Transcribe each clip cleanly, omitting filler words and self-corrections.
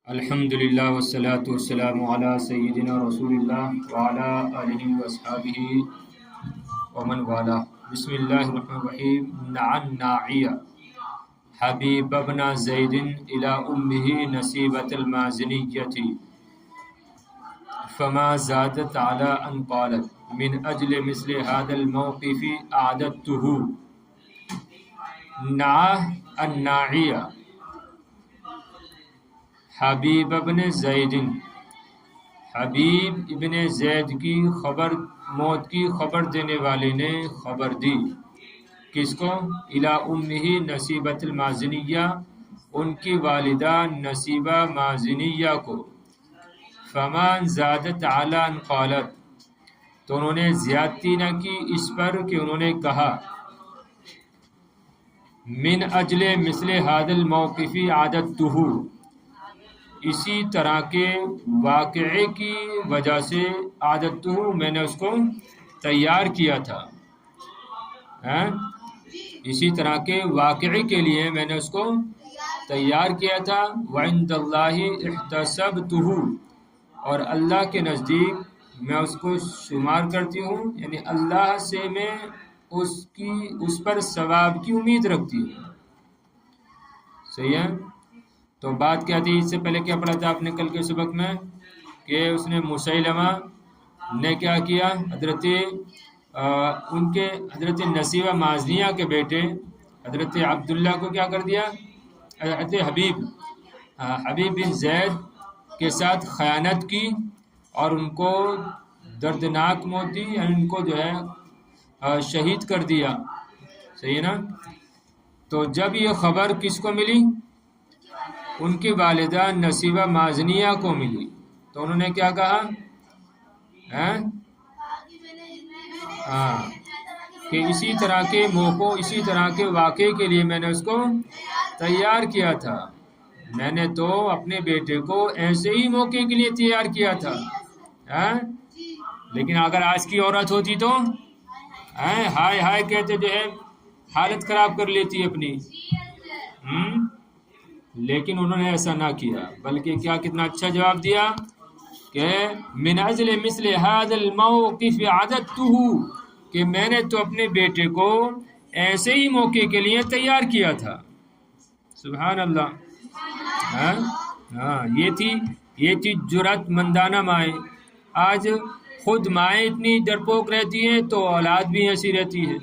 الحمدللہ والصلاة والسلام علی سیدنا رسول اللہ وعلی آلہ وصحابہ ومن والہ۔ بسم اللہ الرحمن الرحیم۔ نعى الناعیہ حبیب بن زید الی امہ نصیبۃ المازنیۃ فما زادت علی ان قالت من اجل مثل هذا الموقف اعددته۔ نعى الناعیہ حبیب ابن زید، حبیب ابن زید کی موت کی خبر دینے والے نے خبر دی۔ کس کو؟ الی امہ نصیبۃ المازنیہ، ان کی والدہ نصیبہ مازنیہ کو۔ فما زادت علی ان قالت، تو انہوں نے زیادتی نہ کی اس پر کہ انہوں نے کہا من اجل مثل هذا الموقف عادتہ، اسی طرح کے واقعے کی وجہ سے عادت میں نے اس کو تیار کیا تھا۔ اسی طرح کے واقعے کے لیے میں نے اس کو تیار کیا تھا۔ وعند اللہ احتسبتہ، اور اللہ کے نزدیک میں اس کو شمار کرتی ہوں، یعنی اللہ سے میں اس پر ثواب کی امید رکھتی ہوں۔ صحیح ہے؟ تو بات کیا تھی؟ اس سے پہلے کیا پڑھا تھا آپ نے کل کے سبق میں کہ اس نے مسیلمہ نے کیا کیا، حضرت نصیبہ مازنیہ کے بیٹے حضرت عبداللہ کو کیا کر دیا، حضرت حبیب بن زید کے ساتھ خیانت کی اور ان کو دردناک موت دی، ان کو جو ہے شہید کر دیا۔ صحیح ہے نا؟ تو جب یہ خبر کس کو ملی؟ ان کی والدہ نصیبہ مازنیہ کو ملی، تو انہوں نے کیا کہا کہ اسی طرح کے موقع، اسی طرح کے واقعے کے لیے میں نے اس کو تیار کیا تھا۔ میں نے تو اپنے بیٹے کو ایسے ہی موقع کے لیے تیار کیا تھا۔ لیکن اگر آج کی عورت ہوتی تو ہائے ہائے کہتے جو ہے حالت خراب کر لیتی اپنی۔ لیکن انہوں نے ایسا نہ کیا، بلکہ کیا کتنا اچھا جواب دیا کہ من اجل مثل هذا الموقف عادتہ، کہ میں نے تو اپنے بیٹے کو ایسے ہی موقع کے لیے تیار کیا تھا۔ سبحان اللہ۔ یہ تھی جرأت مندانہ مائیں۔ آج خود مائیں اتنی ڈرپوک رہتی ہیں تو اولاد بھی ایسی رہتی ہے۔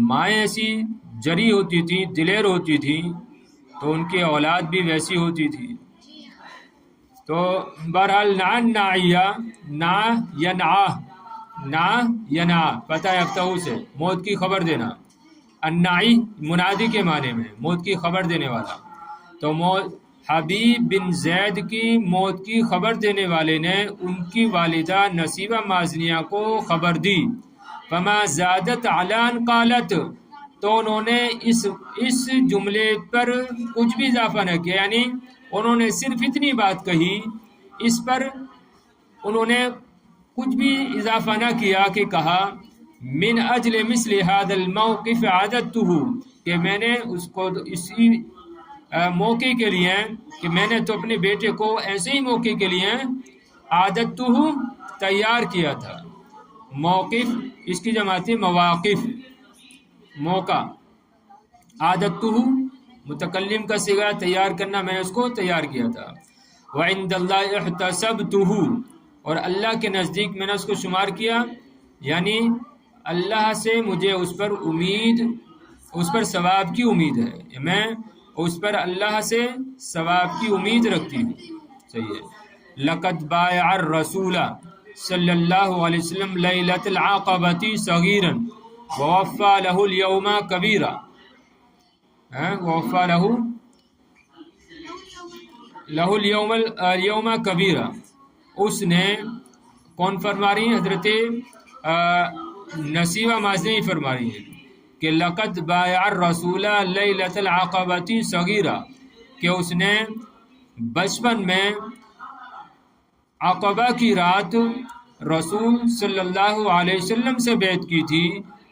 مائیں ایسی جری ہوتی تھی، دلیر ہوتی تھی، تو ان کی اولاد بھی ویسی ہوتی تھی۔ تو بہرحال نعیہ ینع پتہ یفتہ سے موت کی خبر دینا، النعی منادی کے معنی میں موت کی خبر دینے والا۔ تو حبیب بن زید کی موت کی خبر دینے والے نے ان کی والدہ نصیبہ مازنیہ کو خبر دی۔ فما زادت علی ان قالت، تو انہوں نے اس جملے پر کچھ بھی اضافہ نہ کیا، یعنی انہوں نے صرف اتنی بات کہی، اس پر انہوں نے کچھ بھی اضافہ نہ کیا کہ کہا من اجل مثل هذا الموقف عادتہ، کہ میں نے اس کو اسی موقع کے لیے، کہ میں نے تو اپنے بیٹے کو ایسے ہی موقع کے لیے عادتہ تیار کیا تھا۔ موقف اس کی جمع تھی مواقف، موقع۔ عادتہ متکلم کا صیغہ تیار کرنا، میں نے اس کو تیار کیا تھا۔ وعند اللہ احتسبتہ، اور اللہ کے نزدیک میں نے اس کو شمار کیا، یعنی اللہ سے مجھے اس پر ثواب کی امید ہے، میں اس پر اللہ سے ثواب کی امید رکھتی ہوں۔ صحیح ہے۔ لقد بایع الرسول صلی اللہ علیہ وسلم لیلۃ العقبۃ صغیرا ووفى له اليوم کبیرا، ووفى له اليوم کبیرا۔ اس نے کون فرما رہی ہیں؟ حضرت نصیبہ مازنی فرما رہی ہیں کہ لقد بایع الرسول لیلۃ العقبۃ صغیرا، کہ اس نے بچپن میں عقبہ کی رات رسول صلی اللہ علیہ وسلم سے بیعت کی تھی۔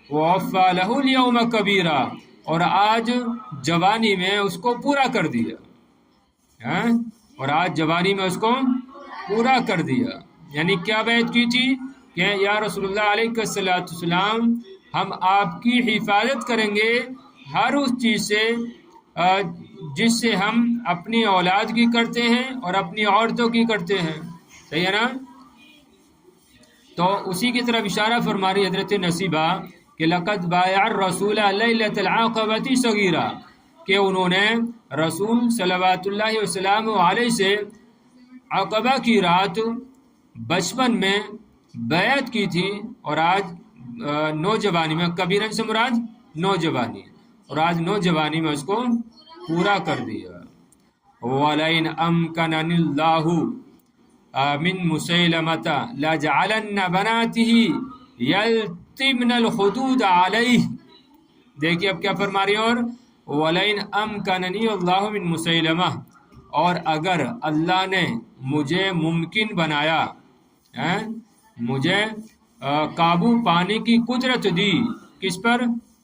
ووفى له اليوم کبیرا، اور آج جوانی میں اس کو پورا کر دیا۔ ہیں، اور آج جوانی میں اس کو پورا کر دیا۔ یعنی کیا بیعت کی تھی کہ یا رسول اللہ علیہ السلام ہم آپ کی حفاظت کریں گے ہر اس چیز سے جس سے ہم اپنی اولاد کی کرتے ہیں اور اپنی عورتوں کی کرتے ہیں، صحیح ہے نا؟ تو اسی کی طرف اشارہ فرما رہی حضرت نصیبہ کہ لقد بايع الرسول ليلة العقبة صغیرہ، کہ انہوں نے رسول صلوات اللہ وسلم علیہ سے عقبہ کی رات بچپن میں بیعت کی تھی، اور آج نوجوانی میں، کبیرن سے مراد نوجوانی، اور آج نوجوانی میں اس کو پورا کر دیا۔ وَلَئِنْ أَمْكَنَنِ اللَّهُ مِنْ مُسَيْلَمَةَ لَجَعَلَنَّ بَنَاتِهِ يَلْتِمْنَ الْخُدُودَ عَلَيْهِ۔ دیکھیے اب کیا فرما رہی ہے، اور وَلَئِنْ أَمْكَنَنِي اللَّهُ مِنْ مُسَيْلَمَةَ، اور اگر اللہ نے مجھے ممکن بنایا، مجھے قابو پانے کی قدرت دی، کس پر؟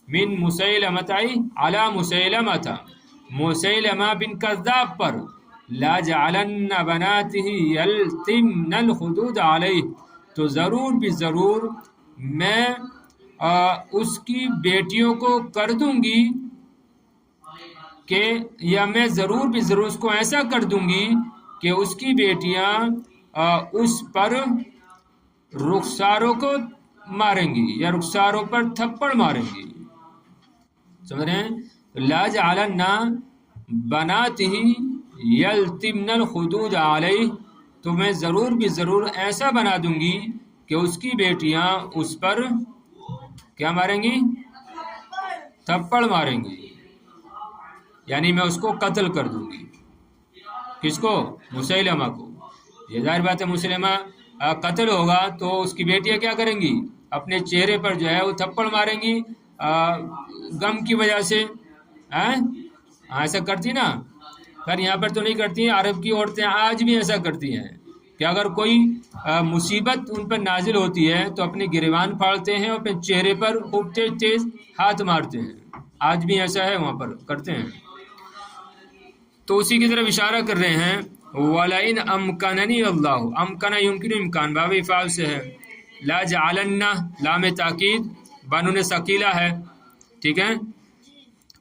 من مسیلمۃ علی مسیلمۃ، مسیلمہ بن کذاب پر، لا جعلن بناتہ یلتمن الخدود علیہ، تو ضرور بھی ضرور میں اس کی بیٹیوں کو کر دوں گی کہ، یا میں ضرور بھی ضرور اس کو ایسا کر دوں گی کہ اس کی بیٹیاں اس پر رخساروں کو ماریں گی یا رخساروں پر تھپڑ ماریں گی، سمجھ رہے ہیں؟ لا جعلن بناتہ یلتمن الخدود علیہ، تو میں ضرور بھی ضرور ایسا بنا دوں گی کہ اس کی بیٹیاں اس پر کیا ماریں گی؟ تھپڑ ماریں گی، یعنی میں اس کو قتل کر دوں گی۔ کس کو؟ مسیلمہ کو۔ یہ ظاہر بات ہے مسیلمہ قتل ہوگا تو اس کی بیٹیاں کیا کریں گی؟ اپنے چہرے پر جو ہے وہ تھپڑ ماریں گی غم کی وجہ سے، ایسا کرتی نا، خیر یہاں پر تو نہیں کرتی ہیں، عرب کی عورتیں آج بھی ایسا کرتی ہیں کہ اگر کوئی مصیبت ان پر نازل ہوتی ہے تو اپنے گریبان پھاڑتے ہیں اور اپنے چہرے پر خوب تیز تیز ہاتھ مارتے ہیں، آج بھی ایسا ہے، وہاں پر کرتے ہیں۔ تو اسی کی طرف اشارہ کر رہے ہیں وَلَئِنْ أَمْكَنَنِي اللَّهُ، امکن یمکن امکان باب افعال سے ہے، لا جعلن لام تاکید بنون ثقیلہ ہے، ٹھیک ہے،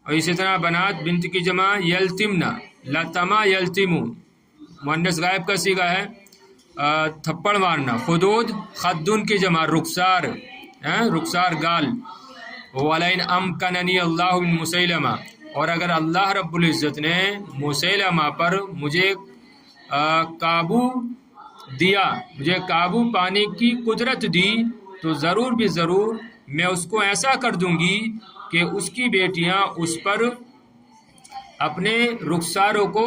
اور اسی طرح بنات بنت کی جمع یلتمنا، لتما یلتمو مؤنث غائب کا صیغہ ہے، تھپڑ مارنا، خدود خدن کی جمع رخسار، رخسار گال، وَلَئِنْ أَمْكَنَنِي اللَّهُ مِنْ مُسَيْلَمَةَ، اور اگر اللہ رب العزت نے مسیلمہ پر مجھے قابو دیا، مجھے قابو پانے کی قدرت دی، تو ضرور بھی ضرور میں اس کو ایسا کر دوں گی کہ اس کی بیٹیاں اس پر اپنے رخساروں کو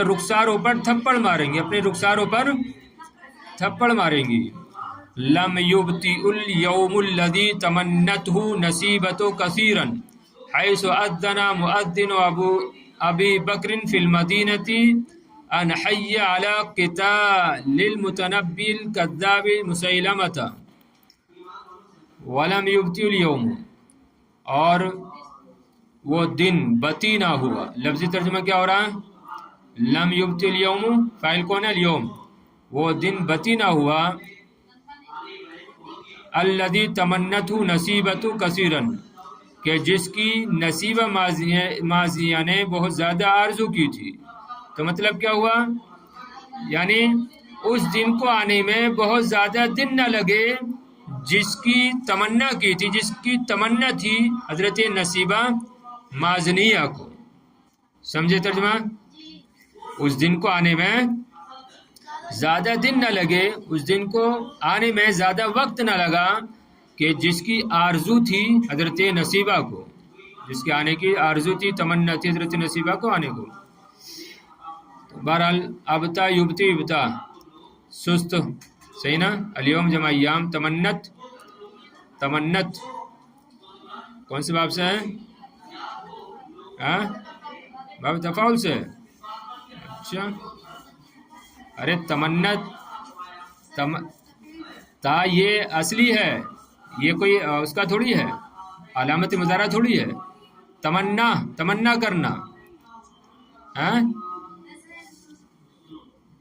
رخساروں پر تھپڑ ماریں گی، اپنے رخساروں پر تھپڑ ماریں گی۔ لم یبتی الیوم الذی تمنته نصیبۃ کثیرا حیث اذن مؤذن ابی بکر فی المدینۃ ان حی علی قتال المتنبی الکذاب مسیلمۃ ولم یبتی الیوم، اور وہ دن بتی نہ ہوا، لفظی ترجمہ کیا ہو رہا ہے؟ لم یبتی الیوم، فاعل کون ہے؟ اليوم، وہ دن بتی نہ ہوا، الذی تمنته نصیبۃ کثیرا، کہ جس کی نصیبہ ماضیہ نے بہت زیادہ آرزو کی تھی۔ تو مطلب کیا ہوا؟ یعنی اس دن کو آنے میں بہت زیادہ دن نہ لگے جس کی تمنا کی تھی، جس کی تمنا تھی حضرت نصیبہ مازنیہ کو، سمجھے ترجمہ؟ اس دن کو آنے میں زیادہ دن نہ لگے، اس دن کو آنے میں زیادہ وقت نہ لگا کہ جس کی آرزو تھی حضرت نصیبہ کو، جس کے آنے کی آرزو تھی، تمنا تھی حضرت نصیبہ کو آنے کو۔ تو بہرحال ابتا یبتی ابتا سست، صحیح نا؟ الیوم جمع ایام، تمنت تمنت کون سے باب سے ہے؟ باب تفاعل سے۔ اچھا، ارے تمنت تا یہ اصلی ہے، یہ کوئی اس کا تھوڑی ہے، علامت مضارع تھوڑی ہے، تمنا کرنا،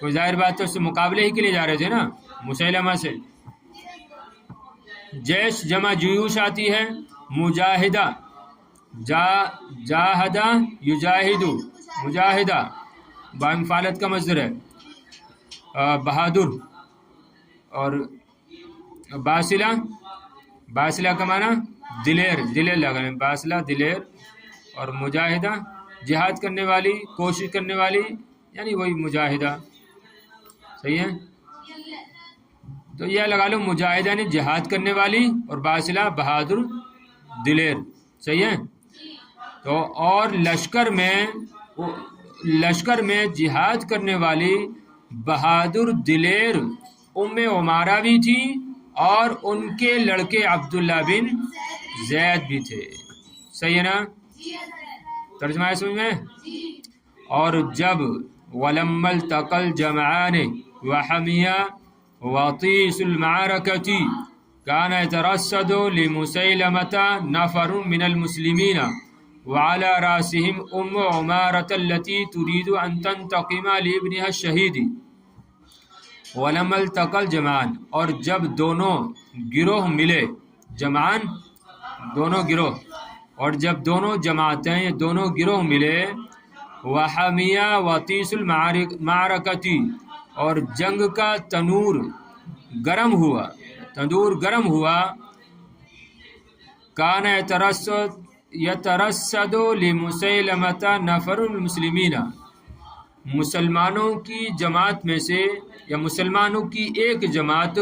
کوئی ظاہر بات تو اس سے مقابلے ہی کے لیے جا رہے تھے نا مسیلمہ سے. جیش جمع جیوش آتی ہے. مجاہدہ جاہدہ یجاہدو مجاہدہ بامفالت کا مصدر ہے. بہادر. اور باصلہ کا معنی دلیر لگانے. باصلہ دلیر اور مجاہدہ جہاد کرنے والی کوشش کرنے والی یعنی وہی مجاہدہ. صحیح ہے. تو یہ لگا لو مجاہدہ نے جہاد کرنے والی اور باصلہ بہادر دلیر. صحیح ہے. تو اور لشکر میں جہاد کرنے والی بہادر دلیر عمارہ بھی تھی اور ان کے لڑکے عبداللہ بن زید بھی تھے. صحیح ہے نا. ترجمہ ہے سمجھ میں. اور جب ولما التقى الجمعان وحمي وطيس المعركة كان يترصد لمسيلمة نفر من المسلمين وعلى رأسهم عمارة التي تريد أن تنتقم لابنها الشهيد. ولما التقى الجمعان اور جب دونوں گروہ ملے. جمعان دونوں گروہ. اور جب دونوں جماعتیں یہ دونوں گروہ ملے. وحمیہ وطیس المعرکتی اور جنگ کا تندور گرم ہوا. کان یترصد لمسیلمۃ نفر المسلمین مسلمانوں کی جماعت میں سے یا مسلمانوں کی ایک جماعت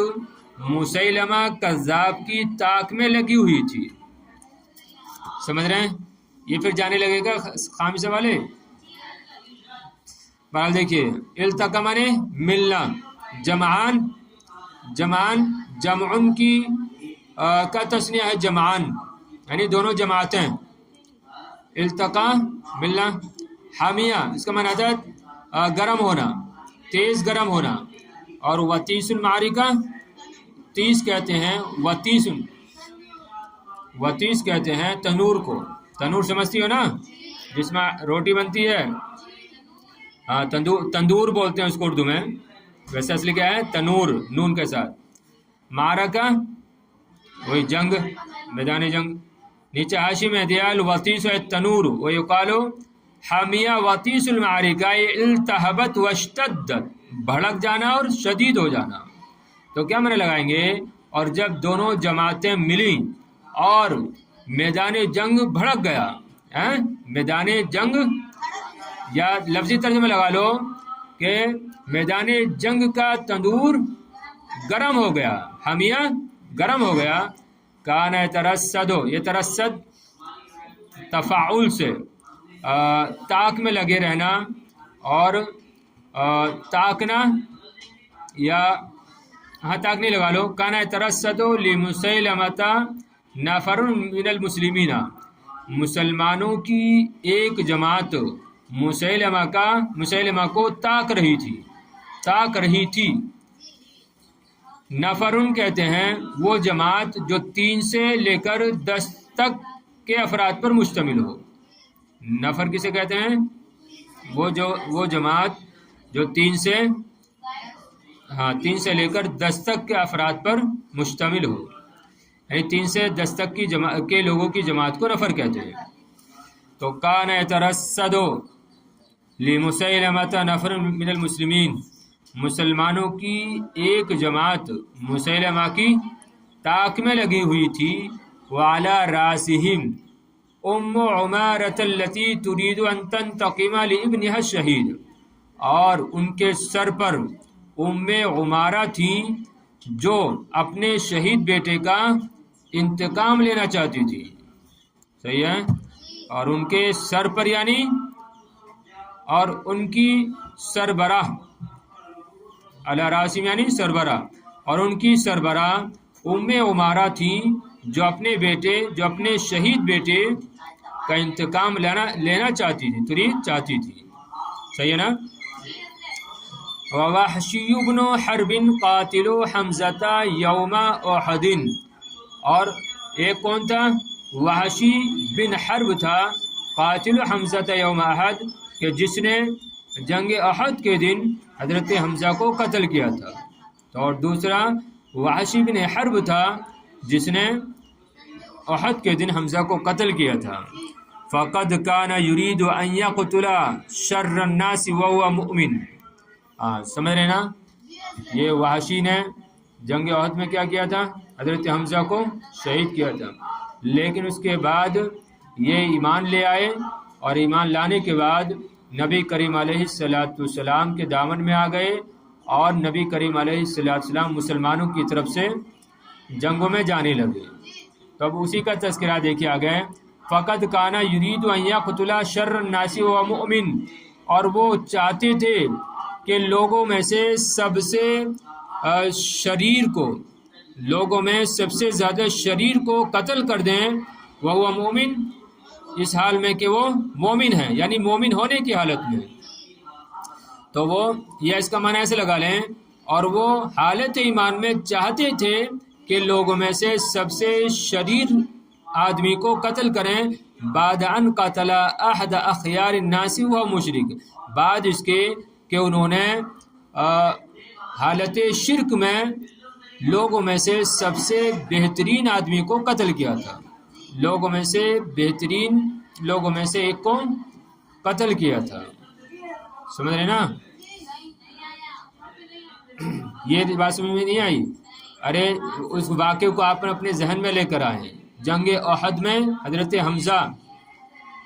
مسیلمہ کذاب کی طاق میں لگی ہوئی تھی. سمجھ رہے ہیں. یہ پھر جانے لگے گا خامسہ والے. بہرحال دیکھیے التقى مانے ملنا. جمعان جمعن کی کا تسنیہ ہے جمعان یعنی دونوں جماعتیں. التقى ملنا. حامیہ اس کا معنی آتا ہے گرم ہونا تیز گرم ہونا. اور وطیس المعرکہ تیس کہتے ہیں وطیس کہتے ہیں تنور کو. تنور سمجھتی ہو نا جس میں روٹی بنتی ہے. تندور بولتے ہیں اس کو اردو میں. ویسے اصلی کیا ہے تنور نون کے ساتھ. معرکہ وہی جنگ میدان جنگ. نیچے حاشی میں دیا الوطیس التنور ویقال حامیہ وطیس المعرکہ التہبت واشتدت بھڑک جانا اور شدید ہو جانا. تو کیا معنی لگائیں گے. اور جب دونوں جماعتیں ملیں اور میدان جنگ بھڑک گیا. میدان جنگ یا لفظی ترجمہ لگا لو کہ میدان جنگ کا تندور گرم ہو گیا. حمیہ گرم ہو گیا. کان یترصد یہ ترصد تفاعل سے طاق میں لگے رہنا اور طاقنا یا طاق نہیں لگا لو. کان یترصد لمسیلمۃ نفر من المسلمین مسلمانوں کی ایک جماعت مسیلمہ کو طاق رہی تھی. نفرن کہتے ہیں وہ جماعت جو 3 سے لے کر 10 تک کے افراد پر مشتمل ہو. نفر کسے کہتے ہیں وہ جماعت جو 3 سے لے کر 10 تک کے افراد پر مشتمل ہو. یعنی 3 سے 10 تک کے لوگوں کی جماعت کو نفر کہتے ہیں. تو کان یترصد لمسیلمۃ نفر من المسلمین مسلمانوں کی ایک جماعت مسیلمہ کی طاق میں لگی ہوئی تھی. وعلی راسہم عمارۃ التی ترید ان تنتقم لابنها الشہید اور ان کے سر پر عمارہ تھی جو اپنے شہید بیٹے کا انتقام لینا چاہتی تھی. صحیح ہے. اور ان کے سر پر یعنی اور ان کی سربراہ علی راسم یعنی سربراہ اور ان کی سربراہ عمارہ تھی جو اپنے شہید بیٹے کا انتقام لینا چاہتی تھی. صحیح ہے نا. ووحشی بن حرب قاتل حمزہ یوم احد اور ایک کون تھا وحشی بن حرب تھا قاتل حمزہ یوم احد کہ جس نے جنگ احد کے دن حضرت حمزہ کو قتل کیا تھا، تو اور دوسرا وحشی بن حرب تھا جس نے احد کے دن حمزہ کو قتل کیا تھا۔ فقد کان یرید ان یقتل شر الناس وهو مؤمن، سمجھ رہے نا؟ یہ وحشی نے جنگ احد میں کیا کیا تھا؟ حضرت حمزہ کو شہید کیا تھا، لیکن اس کے بعد یہ ایمان لے آئے، اور ایمان لانے کے بعد نبی کریم علیہ السلام کے دامن میں آ گئے، اور نبی کریم علیہ السلام مسلمانوں کی طرف سے جنگوں میں جانے لگے۔ تو اب اسی کا تذکرہ دیکھے آ گئے، فقد کانا یرید ان یقتل شر الناس وهو مؤمن، اور وہ چاہتے تھے کہ لوگوں میں سے سب سے شریر کو، لوگوں میں سب سے زیادہ شریر کو قتل کر دیں، وهو مومن، اس حال میں کہ وہ مومن ہے، یعنی مومن ہونے کی حالت میں۔ تو وہ یا اس کا معنی ایسے لگا لیں، اور وہ حالت ایمان میں چاہتے تھے کہ لوگوں میں سے سب سے شریر آدمی کو قتل کریں، بعد ان قتل احد اخیار الناس وهو مشرک، بعد اس کے کہ انہوں نے حالت شرک میں لوگوں میں سے سب سے بہترین آدمی کو قتل کیا تھا، لوگوں میں سے بہترین لوگوں میں سے ایک کو قتل کیا تھا۔ سمجھ رہے نا؟ یہ بات سمجھ میں نہیں آئی؟ ارے اس واقعے کو آپ اپنے ذہن میں لے کر آئے۔ جنگ احد میں حضرت حمزہ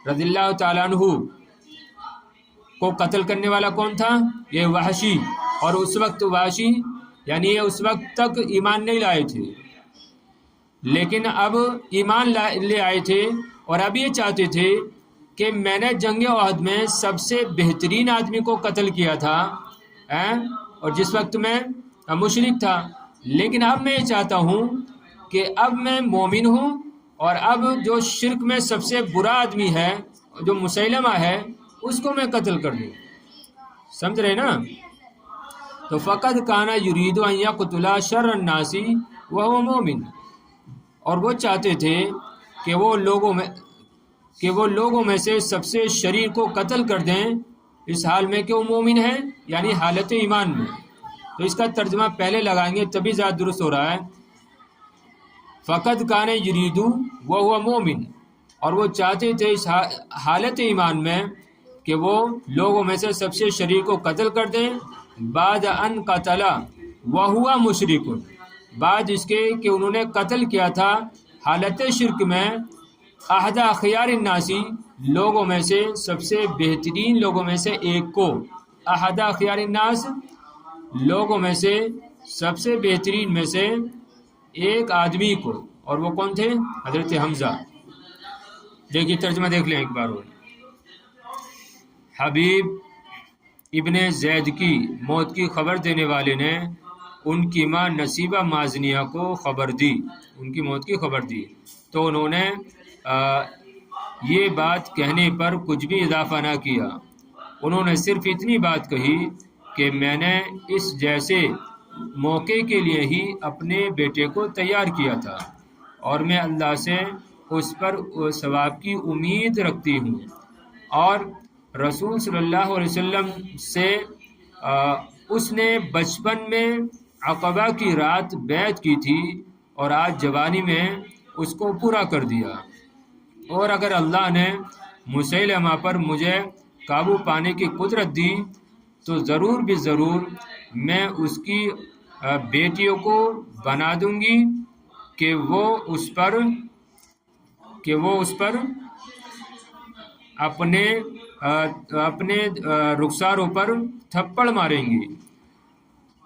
رضی اللہ تعالیٰ عنہ کو قتل کرنے والا کون تھا؟ یہ وحشی، اور اس وقت وحشی یعنی یہ اس وقت تک ایمان نہیں لائے تھے، لیکن اب ایمان لے آئے تھے، اور اب یہ چاہتے تھے کہ میں نے جنگ احد میں سب سے بہترین آدمی کو قتل کیا تھا، اور جس وقت میں مشرک تھا، لیکن اب میں یہ چاہتا ہوں کہ اب میں مومن ہوں، اور اب جو شرک میں سب سے برا آدمی ہے جو مسیلمہ ہے اس کو میں قتل کر دوں۔ سمجھ رہے نا؟ تو فقد کانا یرید ان یقتل شر الناس وهو مومن، اور وہ چاہتے تھے کہ وہ لوگوں میں سے سب سے شریر کو قتل کر دیں، اس حال میں کہ وہ مومن ہے، یعنی حالت ایمان میں۔ تو اس کا ترجمہ پہلے لگائیں گے تبھی زیادہ درست ہو رہا ہے۔ فقد کان یرید وهو مومن، اور وہ چاہتے تھے اس حالت ایمان میں کہ وہ لوگوں میں سے سب سے شریر کو قتل کر دیں، بعد ان قتل وهو مشرک، بعد اس کے کہ انہوں نے قتل کیا تھا حالت شرک میں احد اخیار الناس، لوگوں میں سے سب سے بہترین لوگوں میں سے ایک کو، احد اخیار الناس، لوگوں میں سے سب سے بہترین میں سے ایک آدمی کو، اور وہ کون تھے؟ حضرت حمزہ۔ دیکھیے ترجمہ دیکھ لیں ایک بار اور۔ حبیب ابن زید کی موت کی خبر دینے والے نے ان کی ماں نصیبہ مازنیہ کو خبر دی، ان کی موت کی خبر دی، تو انہوں نے یہ بات کہنے پر کچھ بھی اضافہ نہ کیا، انہوں نے صرف اتنی بات کہی کہ میں نے اس جیسے موقع کے لیے ہی اپنے بیٹے کو تیار کیا تھا، اور میں اللہ سے اس پر ثواب کی امید رکھتی ہوں، اور رسول صلی اللہ علیہ وسلم سے اس نے بچپن میں عقبہ کی رات بیعت کی تھی، اور آج جوانی میں اس کو پورا کر دیا، اور اگر اللہ نے مسیلمہ پر مجھے قابو پانے کی قدرت دی تو ضرور بھی ضرور میں اس کی بیٹیوں کو بنا دوں گی کہ وہ اس پر اپنے رخساروں پر تھپڑ ماریں گی۔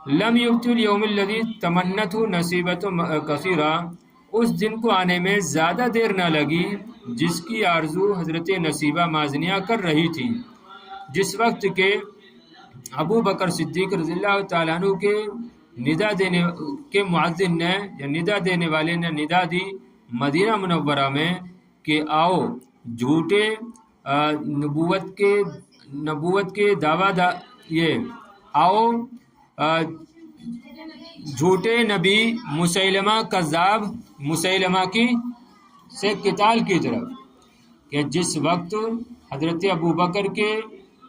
لم یبت الیوم الذی تمنته نصیبۃ کثیرہ، اس دن کو آنے میں زیادہ دیر نہ لگی جس کی آرزو حضرت نصیبہ مازنیہ کر رہی تھی، جس وقت کہ ابو بکر صدیق رضی اللہ تعالیٰ عنہ کے ندا دینے کے مؤذن نے یا ندا دینے والے نے ندا دی مدینہ منورہ میں کہ آؤ جھوٹے نبوت کے آؤ جھوٹے نبی مسیلمہ کذاب مسیلمہ کی سے قتال کی طرف، کہ جس وقت حضرت ابو بکر کے